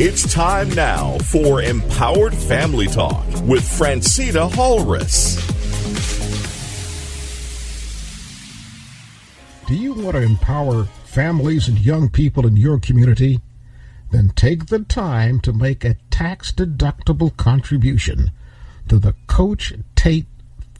It's time now for Empowered Family Talk with Phrantceena Halres. Do you want to empower families and young people in your community? Then take the time to make a tax-deductible contribution to the Coach Tate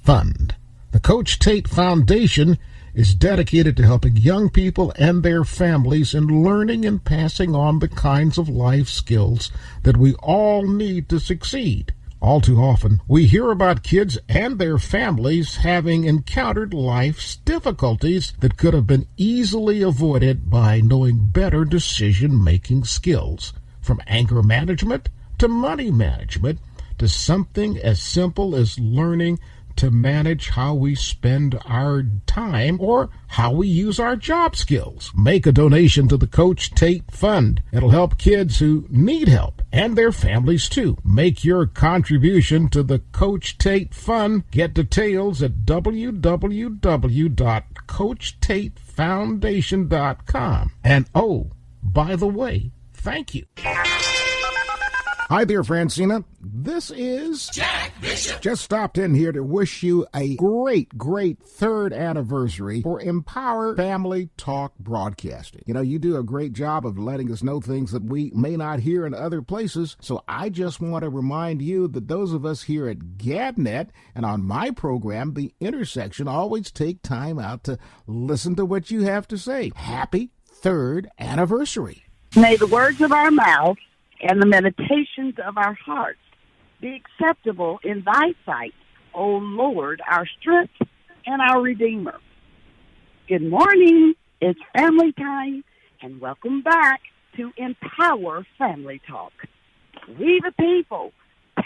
Fund. The Coach Tate Foundation is dedicated to helping young people and their families in learning and passing on the kinds of life skills that we all need to succeed. All too often, we hear about kids and their families having encountered life's difficulties that could have been easily avoided by knowing better decision-making skills, from anger management to money management to something as simple as learning to manage how we spend our time or how we use our job skills. Make a donation to the Coach Tate Fund. It'll help kids who need help and their families too. Make your contribution to the Coach Tate Fund. Get details at www.coachtatefoundation.com. And oh, by the way, thank you. Hi there, Phrantceena. This is Jack Bishop. Just stopped in here to wish you a great third anniversary for Empower Family Talk Broadcasting. You know, you do a great job of letting us know things that we may not hear in other places, so I just want to remind you that those of us here at GabNet and on my program, The Intersection, always take time out to listen to what you have to say. Happy third anniversary. May the words of our mouth and the meditations of our hearts be acceptable in thy sight, O Lord, our strength and our Redeemer. Good morning. It's family time, and welcome back to Empower Family Talk. We the people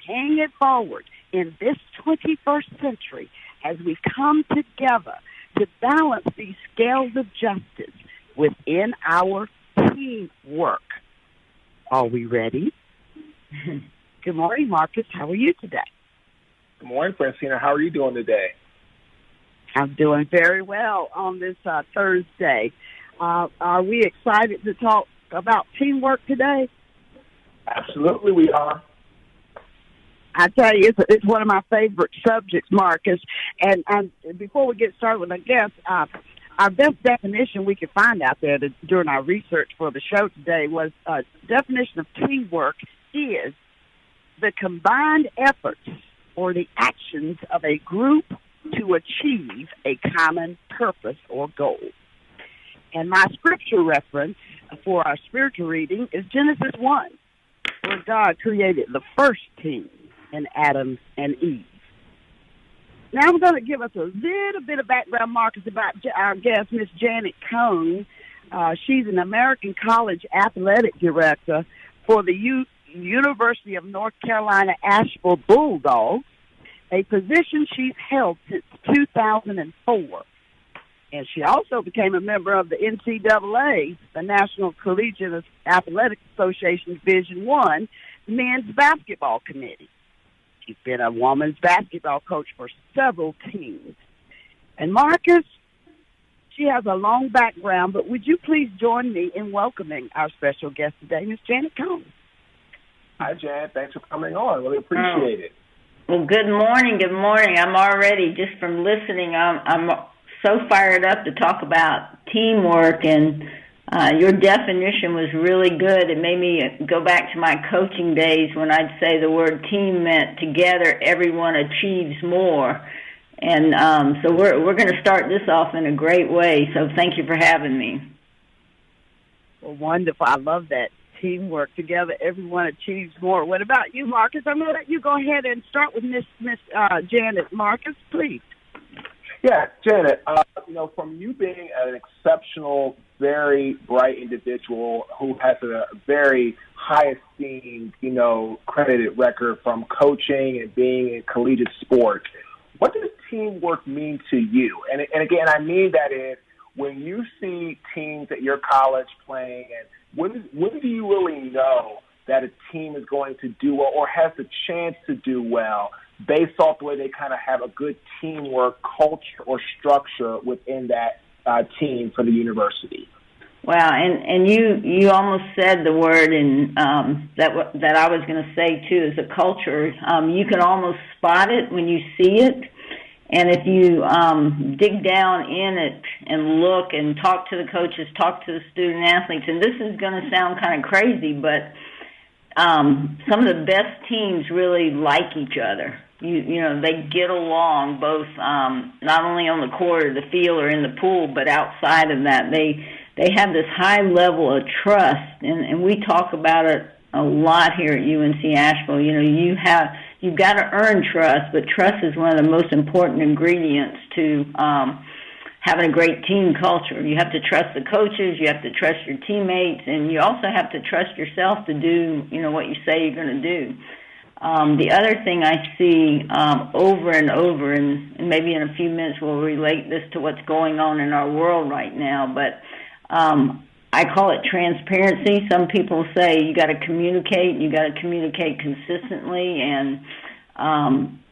paying it forward in this 21st century as we come together to balance these scales of justice within our teamwork. Are we ready? Good morning, Marques. How are you today? Good morning, Phrantceena. How are you doing today? I'm doing very well on this Thursday. Are we excited to talk about teamwork today? Absolutely, we are. I tell you, it's one of my favorite subjects, Marques. And before we get started with our guests, our best definition we could find out there during our research for the show today was definition of teamwork is the combined efforts or the actions of a group to achieve a common purpose or goal. And my scripture reference for our spiritual reading is Genesis 1, where God created the first team in Adam and Eve. Now I'm going to give us a little bit of background, Marques, about our guest, Miss Janet Cohn. She's an American College athletic director for the University of North Carolina Asheville Bulldogs, a position she's held since 2004. And she also became a member of the NCAA, the National Collegiate Athletic Association's Division I Men's Basketball Committee. She's been a women's basketball coach for several teams. And Marques, she has a long background, but would you please join me in welcoming our special guest today, Miss Janet Cohn? Hi, Janet. Thanks for coming on. Really appreciate it. Well, good morning. Good morning. I'm already, just from listening, I'm so fired up to talk about teamwork, and your definition was really good. It made me go back to my coaching days when I'd say the word team meant together everyone achieves more. And so we're going to start this off in a great way. So thank you for having me. Well, wonderful. I love that. Teamwork together, everyone achieves more. What about you, Marques? I'm going to let you go ahead and start with Miss Janet. Marques, please. Yeah, Janet, from you being an exceptional, very bright individual who has a very high esteemed, credited record from coaching and being in collegiate sport, what does teamwork mean to you? And again, I mean that is when you see teams at your college playing, and when do you really know that a team is going to do well or has the chance to do well based off the way they kind of have a good teamwork culture or structure within that team for the university? Wow, and you almost said the word, and that I was going to say too is a culture. You can almost spot it when you see it, and if you dig down in it and look and talk to the coaches, talk to the student athletes, and this is going to sound kind of crazy, but some of the best teams really like each other. You know, they get along both not only on the court or the field or in the pool, but outside of that. They have this high level of trust, and we talk about it a lot here at UNC Asheville. You know, you've got to earn trust, but trust is one of the most important ingredients to having a great team culture. You have to trust the coaches, you have to trust your teammates, and you also have to trust yourself to do, you know, what you say you're going to do. The other thing I see over and over, and maybe in a few minutes we'll relate this to what's going on in our world right now, but I call it transparency. Some people say you got to communicate consistently and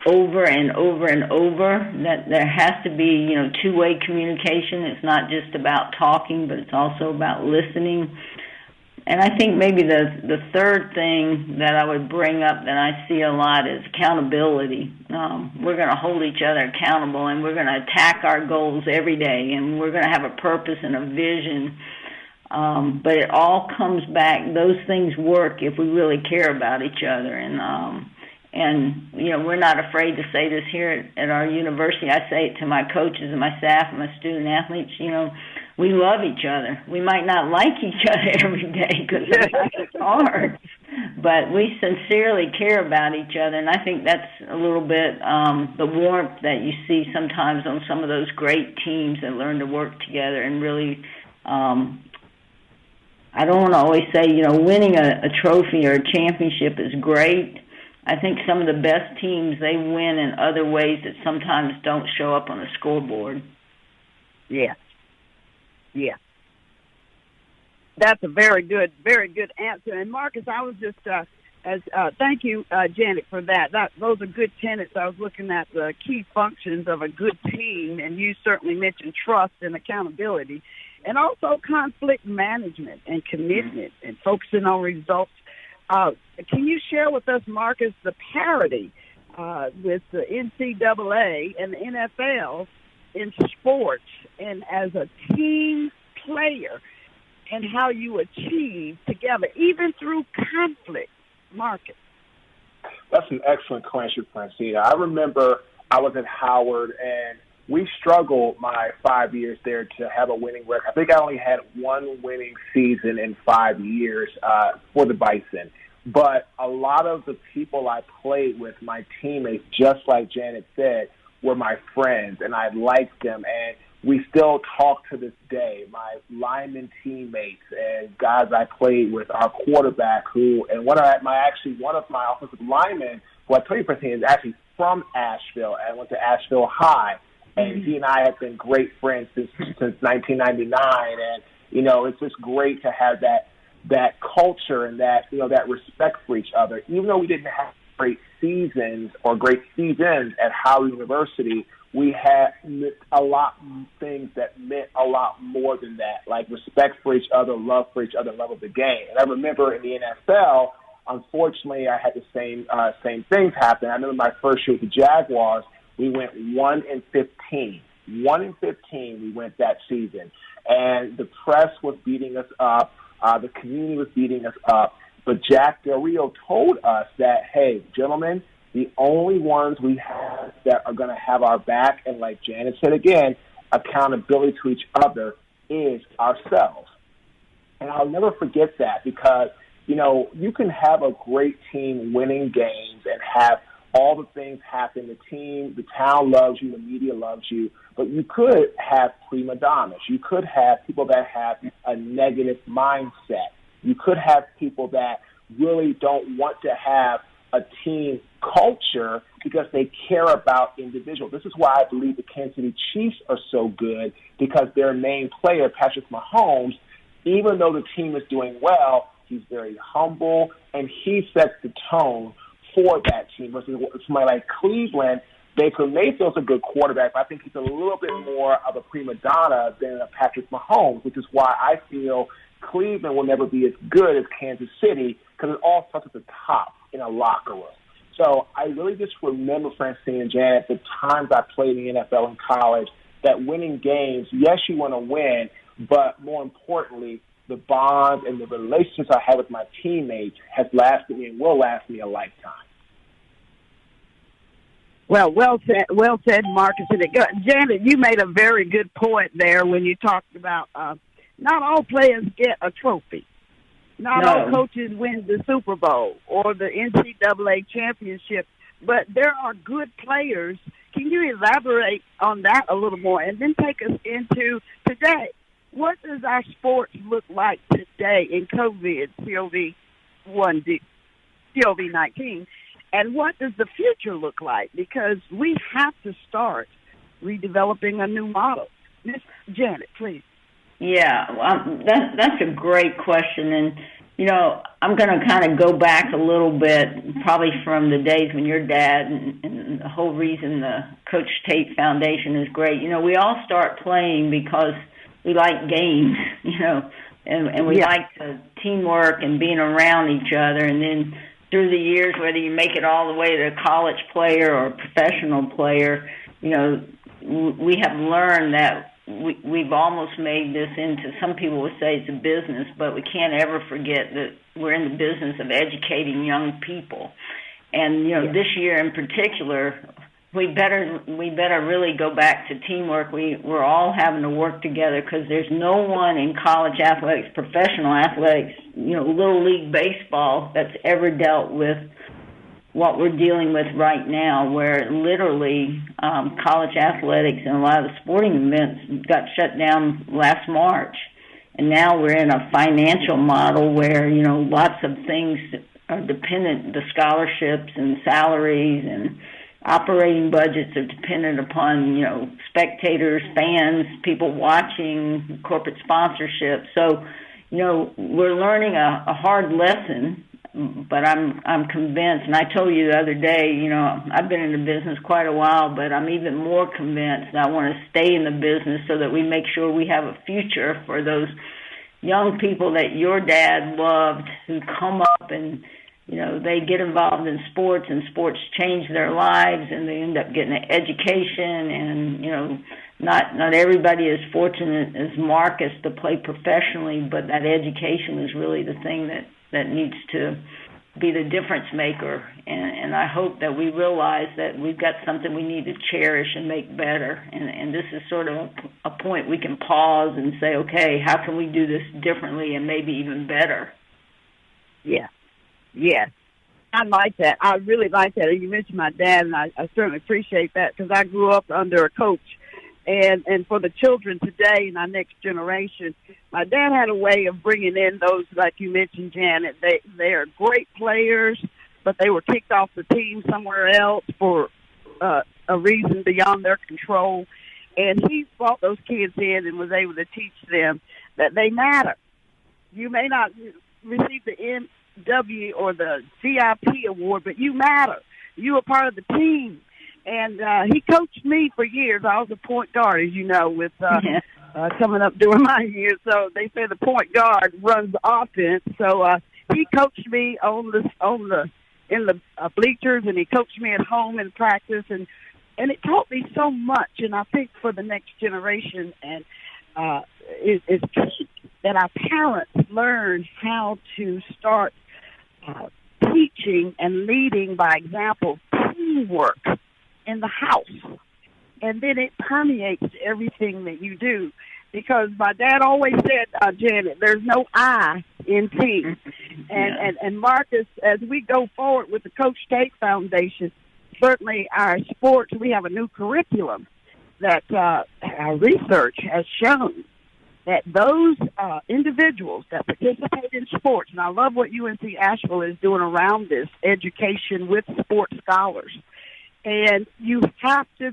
over and over and over. That there has to be, you know, two-way communication. It's not just about talking, but it's also about listening. And I think maybe the third thing that I would bring up that I see a lot is accountability. We're going to hold each other accountable, and we're going to attack our goals every day, and we're going to have a purpose and a vision. But it all comes back. Those things work if we really care about each other. And you know, we're not afraid to say this here at our university. I say it to my coaches and my staff and my student athletes. You know, we love each other. We might not like each other every day because it's hard, but we sincerely care about each other, and I think that's a little bit the warmth that you see sometimes on some of those great teams that learn to work together and really I don't want to always say, you know, winning a trophy or a championship is great. I think some of the best teams, they win in other ways that sometimes don't show up on a scoreboard. Yeah. Yeah. That's a very good answer. And Marques, I was just thank you, Janet, for that. Those are good tenets. I was looking at the key functions of a good team, and you certainly mentioned trust and accountability, and also conflict management and commitment and focusing on results. Can you share with us, Marques, the parity with the NCAA and the NFL in sports and as a team player and how you achieve together, even through conflict, Marques? That's an excellent question, Phrantceena. I remember I was at Howard, and we struggled my 5 years there to have a winning record. I think I only had one winning season in 5 years for the Bison. But a lot of the people I played with, my teammates, just like Janet said, were my friends, and I liked them, and we still talk to this day. My lineman teammates and guys I played with, our quarterback and one of my offensive linemen, who I tell you, Phrantceena, is actually from Asheville. I went to Asheville High, and he and I have been great friends since 1999, and, you know, it's just great to have that culture and that, you know, that respect for each other. Even though we didn't have great seasons at Howard University, we had a lot of things that meant a lot more than that, like respect for each other, love for each other, love of the game. And I remember in the NFL, unfortunately, I had the same things happen. I remember my first year with the Jaguars, we went 1-15. 1-15 we went that season. And the press was beating us up. The community was beating us up. But Jack Del Rio told us that, hey, gentlemen, the only ones we have that are going to have our back, and like Janet said again, accountability to each other, is ourselves. And I'll never forget that because, you know, you can have a great team winning games and have all the things happen. The town loves you, the media loves you, but you could have prima donnas. You could have people that have a negative mindset. You could have people that really don't want to have a team culture because they care about individuals. This is why I believe the Kansas City Chiefs are so good, because their main player, Patrick Mahomes, even though the team is doing well, he's very humble, and he sets the tone for that team. Versus somebody like Cleveland, Baker Mayfield's a good quarterback, but I think he's a little bit more of a prima donna than a Patrick Mahomes, which is why I feel Cleveland will never be as good as Kansas City because it all starts at the top in a locker room. So I really just remember, Phrantceena and Janet, the times I played in the NFL in college, that winning games, yes, you want to win, but more importantly, the bonds and the relationships I have with my teammates has lasted me and will last me a lifetime. Well said, Marques. Janet, you made a very good point there when you talked about not all players get a trophy. Not all coaches win the Super Bowl or the NCAA championship, but there are good players. Can you elaborate on that a little more and then take us into today? What does our sports look like today in COVID-19? And what does the future look like? Because we have to start redeveloping a new model. Miss Janet, please. Yeah, that's a great question. And, you know, I'm going to kind of go back a little bit, probably from the days when your dad and the whole reason the Coach Tate Foundation is great. You know, we all start playing because we like games, you know, and we like teamwork and being around each other. And then through the years, whether you make it all the way to a college player or a professional player, you know, we have learned that we've almost made this into, some people would say it's a business, but we can't ever forget that we're in the business of educating young people. And, you know, this year in particular, we better really go back to teamwork. We're all having to work together because there's no one in college athletics, professional athletics, you know, Little League baseball that's ever dealt with what we're dealing with right now, where literally college athletics and a lot of the sporting events got shut down last March. And now we're in a financial model where, you know, lots of things are dependent, the scholarships and salaries and operating budgets are dependent upon, you know, spectators, fans, people watching, corporate sponsorship. So, you know, we're learning a hard lesson, but I'm convinced, and I told you the other day, you know, I've been in the business quite a while, but I'm even more convinced that I want to stay in the business so that we make sure we have a future for those young people that your dad loved who come up and, you know, they get involved in sports and sports change their lives and they end up getting an education and, you know, not everybody is fortunate as Marques to play professionally, but that education is really the thing that needs to be the difference maker. And I hope that we realize that we've got something we need to cherish and make better. And this is sort of a point we can pause and say, okay, how can we do this differently and maybe even better? Yeah. Yes, I like that. I really like that. You mentioned my dad, and I certainly appreciate that because I grew up under a coach. And for the children today and our next generation, my dad had a way of bringing in those, like you mentioned, Janet. They are great players, but they were kicked off the team somewhere else for a reason beyond their control. And he brought those kids in and was able to teach them that they matter. You may not receive the MW or the VIP award, but you matter. You are part of the team. And he coached me for years. I was a point guard, as you know, with coming up during my years. So they say the point guard runs the offense. So he coached me in the bleachers, and he coached me at home in practice, and it taught me so much. And I think for the next generation, and it's key that our parents learn how to start teaching and leading by example, teamwork in the house, and then it permeates everything that you do. Because my dad always said, Janet, there's no I in team. And Marques, as we go forward with the Coach Tate Foundation, certainly our sports, we have a new curriculum that our research has shown that those individuals that participate in sports, and I love what UNC Asheville is doing around this, education with sports scholars. And you have to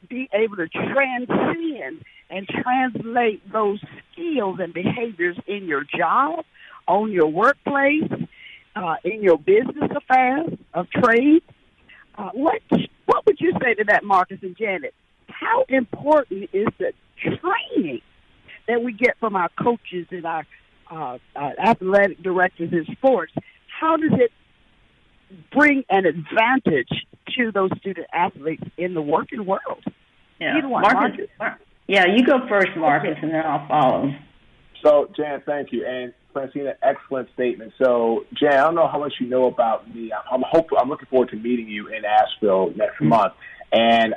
be able to transcend and translate those skills and behaviors in your job, on your workplace, in your business affairs of trade. What What would you say to that, Marques and Janet? How important is the training that we get from our coaches and our athletic directors in sports? How does it bring an advantage to those student athletes in the working world? Yeah, Marques. Yeah, you go first, Marques, and then I'll follow. So, Jan, thank you. And Phrantceena, excellent statement. So, Jan, I don't know how much you know about me. I'm looking forward to meeting you in Asheville next month. And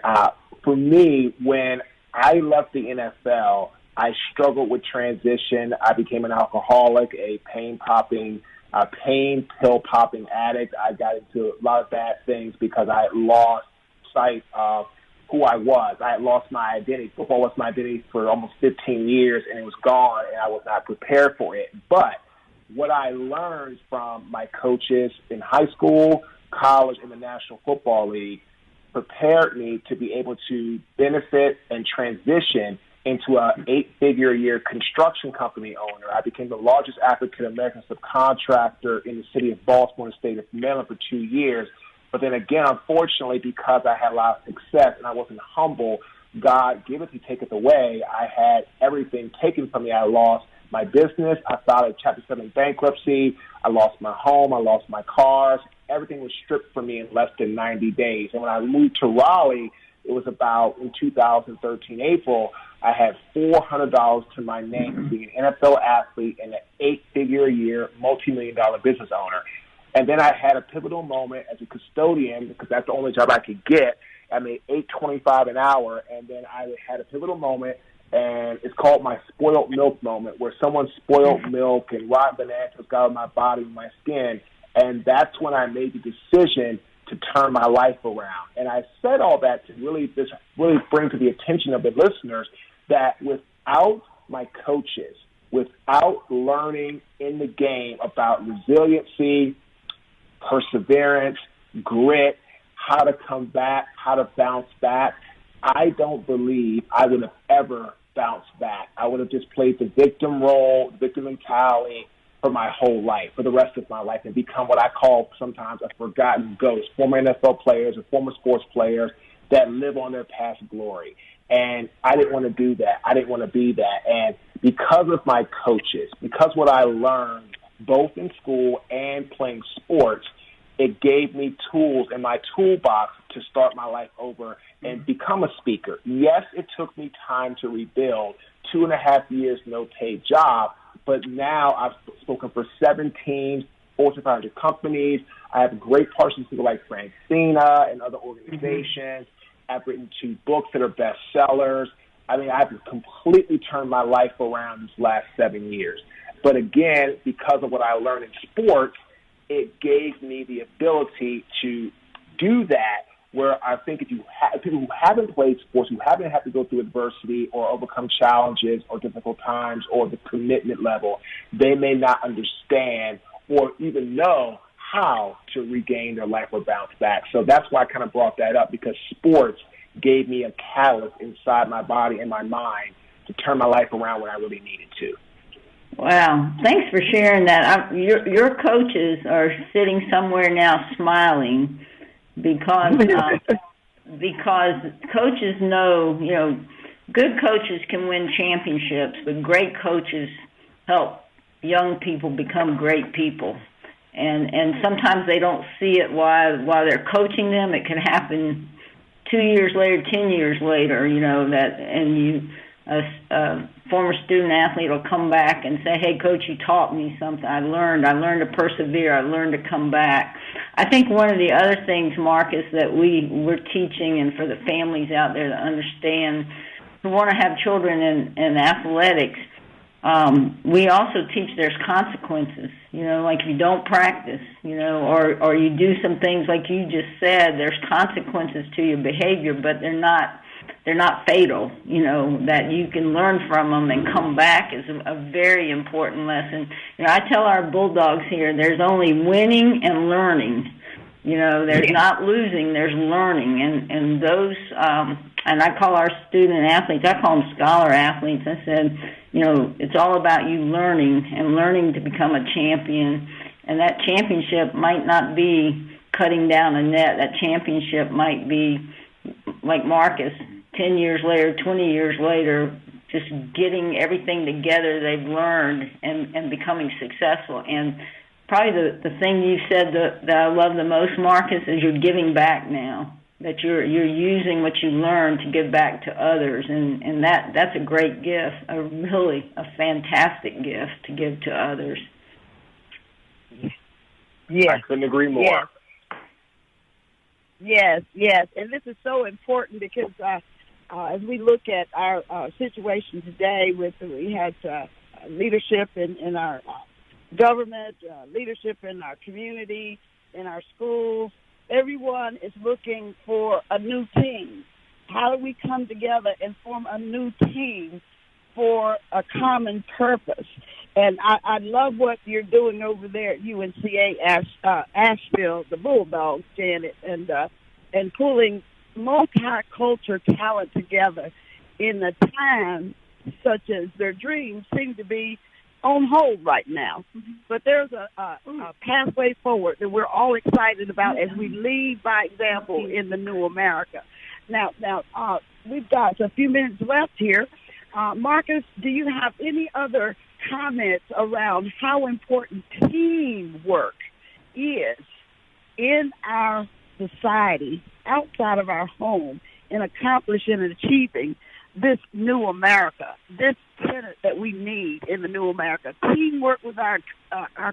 for me, when I left the NFL, I struggled with transition. I became an alcoholic, a pain pill popping addict. I got into a lot of bad things because I had lost sight of who I was. I had lost my identity. Football was my identity for almost 15 years, and it was gone, and I was not prepared for it. But what I learned from my coaches in high school, college, and the National Football League prepared me to be able to benefit and transition into an 8-figure-a-year construction company owner. I became the largest African-American subcontractor in the city of Baltimore and the state of Maryland for 2 years. But then again, unfortunately, because I had a lot of success and I wasn't humble, God giveth, He taketh away. I had everything taken from me. I lost my business. I filed a Chapter 7 bankruptcy. I lost my home. I lost my cars. Everything was stripped from me in less than 90 days. And when I moved to Raleigh, it was about in 2013 April, I had $400 to my name as being an NFL athlete and an 8-figure-a-year, multi-million-dollar business owner. And then I had a pivotal moment as a custodian, because that's the only job I could get. I made $8.25 an hour, and then I had a pivotal moment, and it's called my spoiled milk moment, where someone spoiled milk and rotten bananas got on my body and my skin. And that's when I made the decision to turn my life around. And I said all that to really bring to the attention of the listeners that without my coaches, without learning in the game about resiliency, perseverance, grit, how to come back, how to bounce back, I don't believe I would have ever bounced back. I would have just played the victim role, the victim mentality for my whole life, for the rest of my life, and become what I call sometimes a forgotten ghost, former NFL players or former sports players that live on their past glory. And I didn't want to do that. I didn't want to be that. And because of my coaches, because what I learned both in school and playing sports, it gave me tools in my toolbox to start my life over and become a speaker. Yes, it took me time to rebuild, 2.5 years, no paid job, but now I've spoken for 17 Fortune 500 companies. I have great partnerships with people like Phrantceena and other organizations. I've written 2 books that are bestsellers. I mean, I've completely turned my life around these last 7 years. But again, because of what I learned in sports, it gave me the ability to do that, where I think if you people who haven't played sports, who haven't had to go through adversity or overcome challenges or difficult times or the commitment level, they may not understand or even know how to regain their life or bounce back. So that's why I kind of brought that up, because sports gave me a catalyst inside my body and my mind to turn my life around when I really needed to. Wow. Thanks for sharing that. Your coaches are sitting somewhere now smiling because coaches know, good coaches can win championships, but great coaches help young people become great people. And sometimes they don't see it while they're coaching them. It can happen 2 years later, 10 years later, a former student athlete will come back and say, hey, coach, you taught me something. I learned to persevere. I learned to come back. I think one of the other things, Marques, that we're teaching, and for the families out there to understand who want to have children in athletics, we also teach there's consequences, like if you don't practice, or you do some things like you just said, there's consequences to your behavior, but they're not fatal, that you can learn from them and come back is a very important lesson. I tell our Bulldogs here, there's only winning and learning. There's not losing, there's learning. And those, and I call our student athletes, I call them scholar athletes. I said, it's all about you learning and learning to become a champion. And that championship might not be cutting down a net. That championship might be like Marques, 10 years later, 20 years later, just getting everything together they've learned and becoming successful. And probably the thing you said that I love the most, Marques, is you're giving back now. That you're using what you learned to give back to others, and that's a great gift, a fantastic gift to give to others. Yes. I couldn't agree more. Yes, and this is so important because as we look at our situation today, we had leadership in our government, leadership in our community, in our schools. Everyone is looking for a new team. How do we come together and form a new team for a common purpose? And I love what you're doing over there at UNC Asheville, the Bulldogs, Janet, and pulling multicultural talent together in a time such as their dreams seem to be on hold right now. But there's a pathway forward that we're all excited about as we lead by example in the new America. Now, we've got a few minutes left here. Marques, do you have any other comments around how important teamwork is in our society, outside of our home, in accomplishing and achieving this new America, this tenet that we need in the new America? Teamwork with our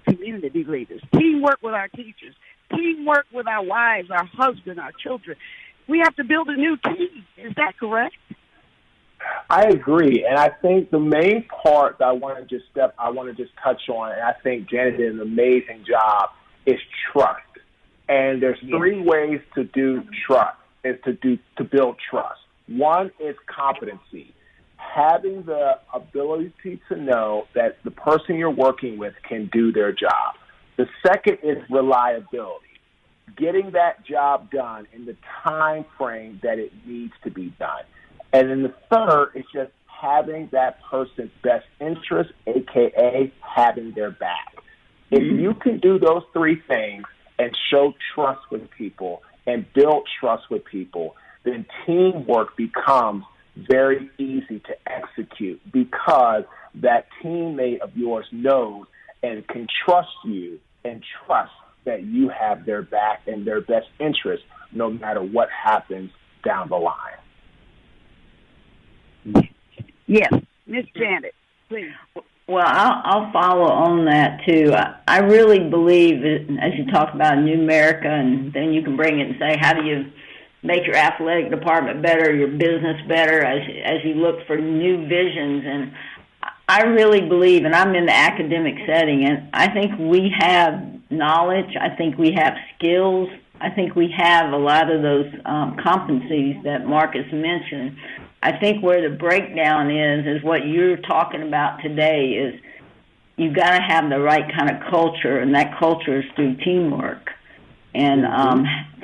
community leaders, teamwork with our teachers, teamwork with our wives, our husbands, our children. We have to build a new team. Is that correct? I agree, and I think the main part that I want to just touch on, and I think Janet did an amazing job, is trust. And there's three ways to do trust, to build trust. One is competency, having the ability to know that the person you're working with can do their job. The second is reliability, getting that job done in the time frame that it needs to be done. And then the third is just having that person's best interest, a.k.a. having their back. If you can do those three things and show trust with people and build trust with people, then teamwork becomes very easy to execute because that teammate of yours knows and can trust you and trust that you have their back and their best interest no matter what happens down the line. Yes. Miss Janet, please. Well, I'll follow on that, too. I really believe, as you talk about New America, and then you can bring it and say, how do you make your athletic department better, your business better, as you look for new visions. And I really believe, and I'm in the academic setting, and I think we have knowledge, I think we have skills, I think we have a lot of those competencies that Marques mentioned. I think where the breakdown is what you're talking about today is you've got to have the right kind of culture, and that culture is through teamwork. And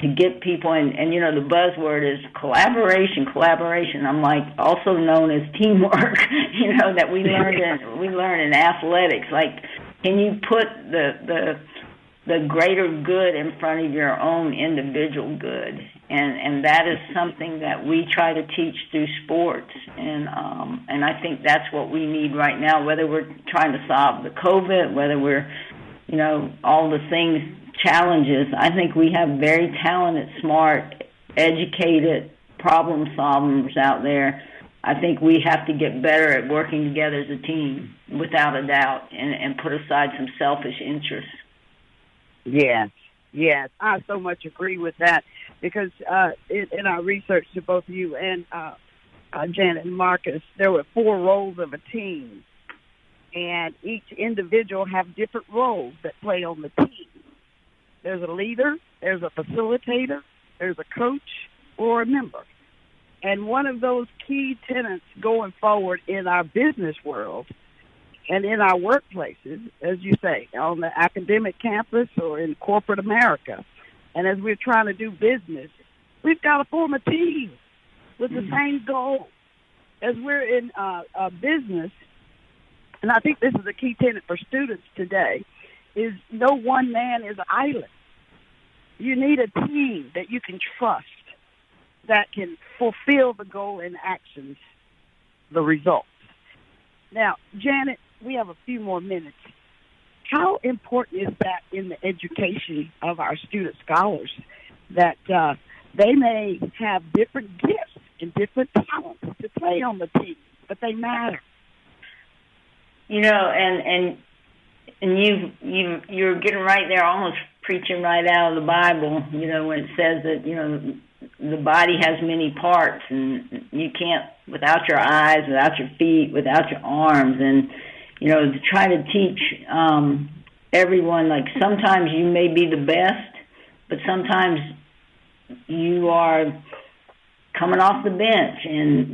to get people, and you know, the buzzword is collaboration. I'm like, also known as teamwork, you know, that we learn in athletics. Like, can you put the greater good in front of your own individual good? And that is something that we try to teach through sports. And I think that's what we need right now, whether we're trying to solve the COVID, whether we're, you know, all the things, challenges. I think we have very talented, smart, educated problem solvers out there. I think we have to get better at working together as a team, without a doubt, and put aside some selfish interests. Yes, I so much agree with that, because in our research to both you and Janet and Marques, there were 4 roles of a team, and each individual have different roles that play on the team. There's a leader, there's a facilitator, there's a coach, or a member. And one of those key tenets going forward in our business world and in our workplaces, as you say, on the academic campus or in corporate America, and as we're trying to do business, we've got to form a team with the same goal. As we're in business, and I think this is a key tenet for students today, is no one man is an island. You need a team that you can trust, that can fulfill the goal and actions, the results. Now, Janet, we have a few more minutes. How important is that in the education of our student scholars, that they may have different gifts and different talents to play on the team, but they matter? You know, and you're getting right there, almost preaching right out of the Bible, you know, when it says that, you know, the body has many parts, and you can't, without your eyes, without your feet, without your arms, and, you know, to try to teach everyone, like, sometimes you may be the best, but sometimes you are coming off the bench,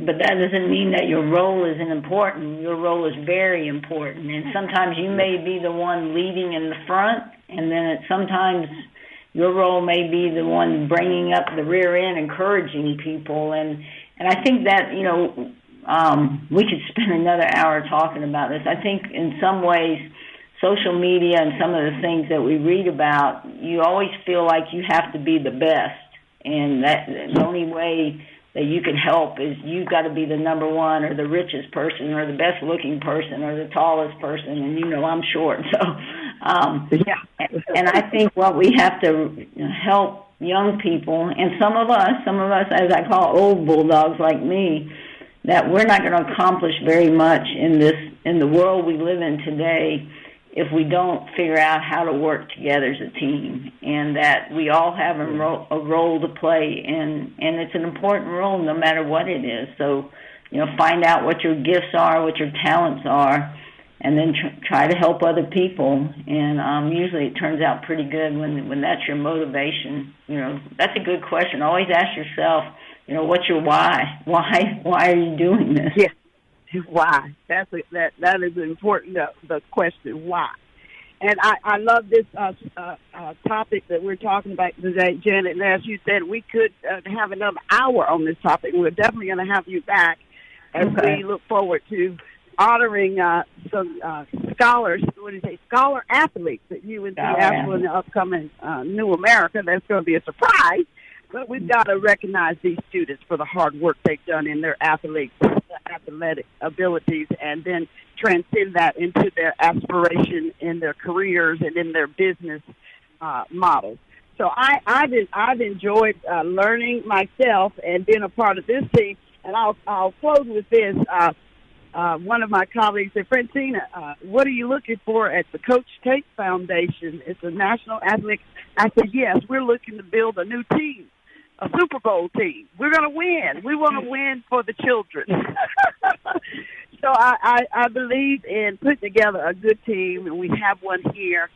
but that doesn't mean that your role isn't important. Your role is very important, and sometimes you may be the one leading in the front, and then sometimes your role may be the one bringing up the rear end, encouraging people, and I think that, you know, we could spend another hour talking about this. I think in some ways, social media and some of the things that we read about, you always feel like you have to be the best, and that the only way that you can help is you've got to be the number one or the richest person or the best looking person or the tallest person, and, you know, I'm short, so yeah. And I think what we have to help young people, and some of us, as I call old bulldogs like me, that we're not going to accomplish very much in the world we live in today if we don't figure out how to work together as a team, and that we all have a role to play, and it's an important role no matter what it is. So, you know, find out what your gifts are, what your talents are, and then try to help other people. And usually it turns out pretty good when that's your motivation. You know, that's a good question. Always ask yourself, you know, what's your why? Why are you doing this? Yeah. Why? That is important, the question, why. And I love this topic that we're talking about today, Janet. And as you said, we could have another hour on this topic. We're definitely going to have you back as we look forward to honoring some scholars, scholar athletes at UNC Asheville in the upcoming New America. That's going to be a surprise. But we've got to recognize these students for the hard work they've done in their athletic abilities, and then transcend that into their aspiration in their careers and in their business models. So I've enjoyed learning myself and being a part of this team. And I'll close with this. One of my colleagues said, Phrantceena, what are you looking for at the Coach Tate Foundation? It's a national athletic. I said, yes, we're looking to build a new team, a Super Bowl team. We're going to win. We want to win for the children. So I believe in putting together a good team, and we have one here.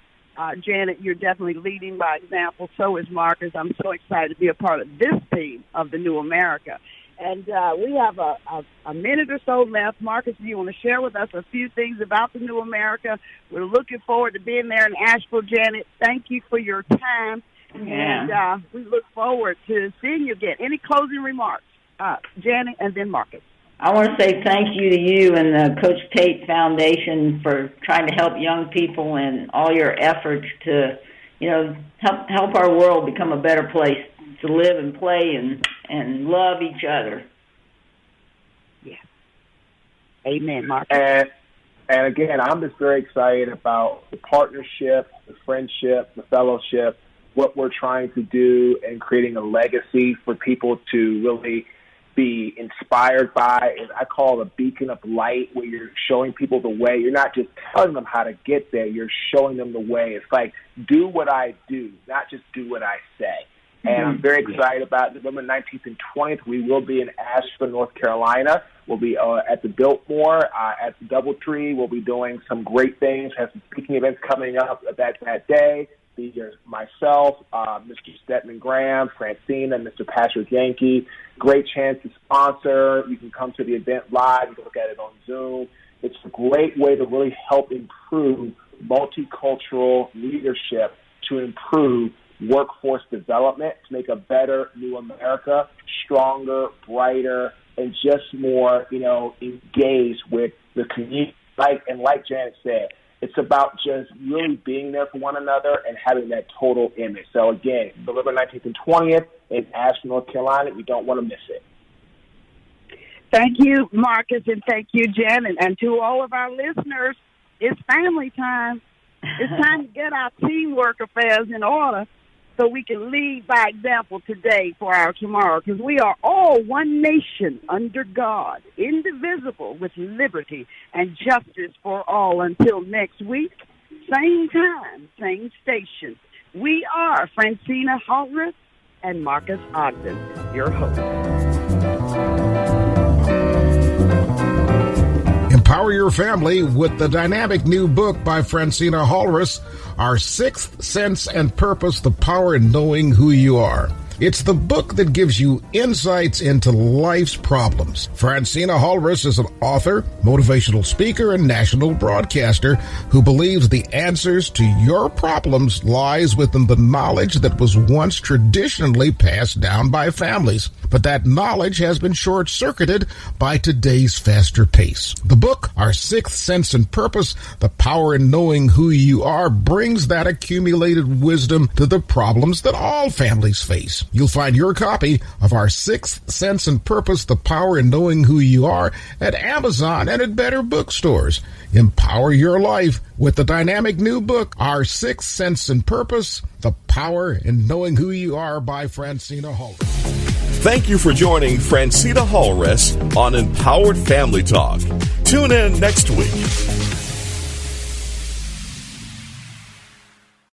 Janet, you're definitely leading by example. So is Marques. I'm so excited to be a part of this team of the New America. And we have a minute or so left. Marques, do you want to share with us a few things about the New America? We're looking forward to being there in Asheville. Janet, thank you for your time. Yeah. And we look forward to seeing you again. Any closing remarks? Janet and then Marques. I want to say thank you to you and the Coach Tate Foundation for trying to help young people and all your efforts to, you know, help our world become a better place to live and play and love each other. Yeah. Amen, Marques. And again, I'm just very excited about the partnership, the friendship, the fellowship, what we're trying to do, and creating a legacy for people to really be inspired by. And I call it a beacon of light, where you're showing people the way. You're not just telling them how to get there. You're showing them the way. It's like, do what I do, not just do what I say. And I'm very excited about November 19th and 20th. We will be in Asheville, North Carolina. We'll be at the Biltmore, at the Doubletree. We'll be doing some great things, have some speaking events coming up that day. Myself, Mr. Stetman Graham, Phrantceena, and Mr. Patrick Yankee. Great chance to sponsor. You can come to the event live. You can look at it on Zoom. It's a great way to really help improve multicultural leadership, to improve workforce development, to make a better New America, stronger, brighter, and just more, engaged with the community. Like Janet said, It's about just really being there for one another and having that total image. So, again, November 19th and 20th in Asheville, North Carolina. You don't want to miss it. Thank you, Marques, and thank you, Janet. And to all of our listeners, it's family time. It's time to get our teamwork affairs in order so we can lead by example today for our tomorrow, because we are all one nation under God, indivisible, with liberty and justice for all. Until next week, same time, same station. We are Phrantceena Halres and Marques Ogden, your host. Empower your family with the dynamic new book by Phrantceena Halres, Our Sixth Sense and Purpose, The Power in Knowing Who You Are. It's the book that gives you insights into life's problems. Phrantceena Halres is an author, motivational speaker, and national broadcaster who believes the answers to your problems lies within the knowledge that was once traditionally passed down by families. But that knowledge has been short-circuited by today's faster pace. The book, Our Sixth Sense and Purpose, The Power in Knowing Who You Are, brings that accumulated wisdom to the problems that all families face. You'll find your copy of Our Sixth Sense and Purpose, The Power in Knowing Who You Are at Amazon and at better bookstores. Empower your life with the dynamic new book, Our Sixth Sense and Purpose, The Power in Knowing Who You Are by Phrantceena Halres. Thank you for joining Phrantceena Halres on Empowered Family Talk. Tune in next week.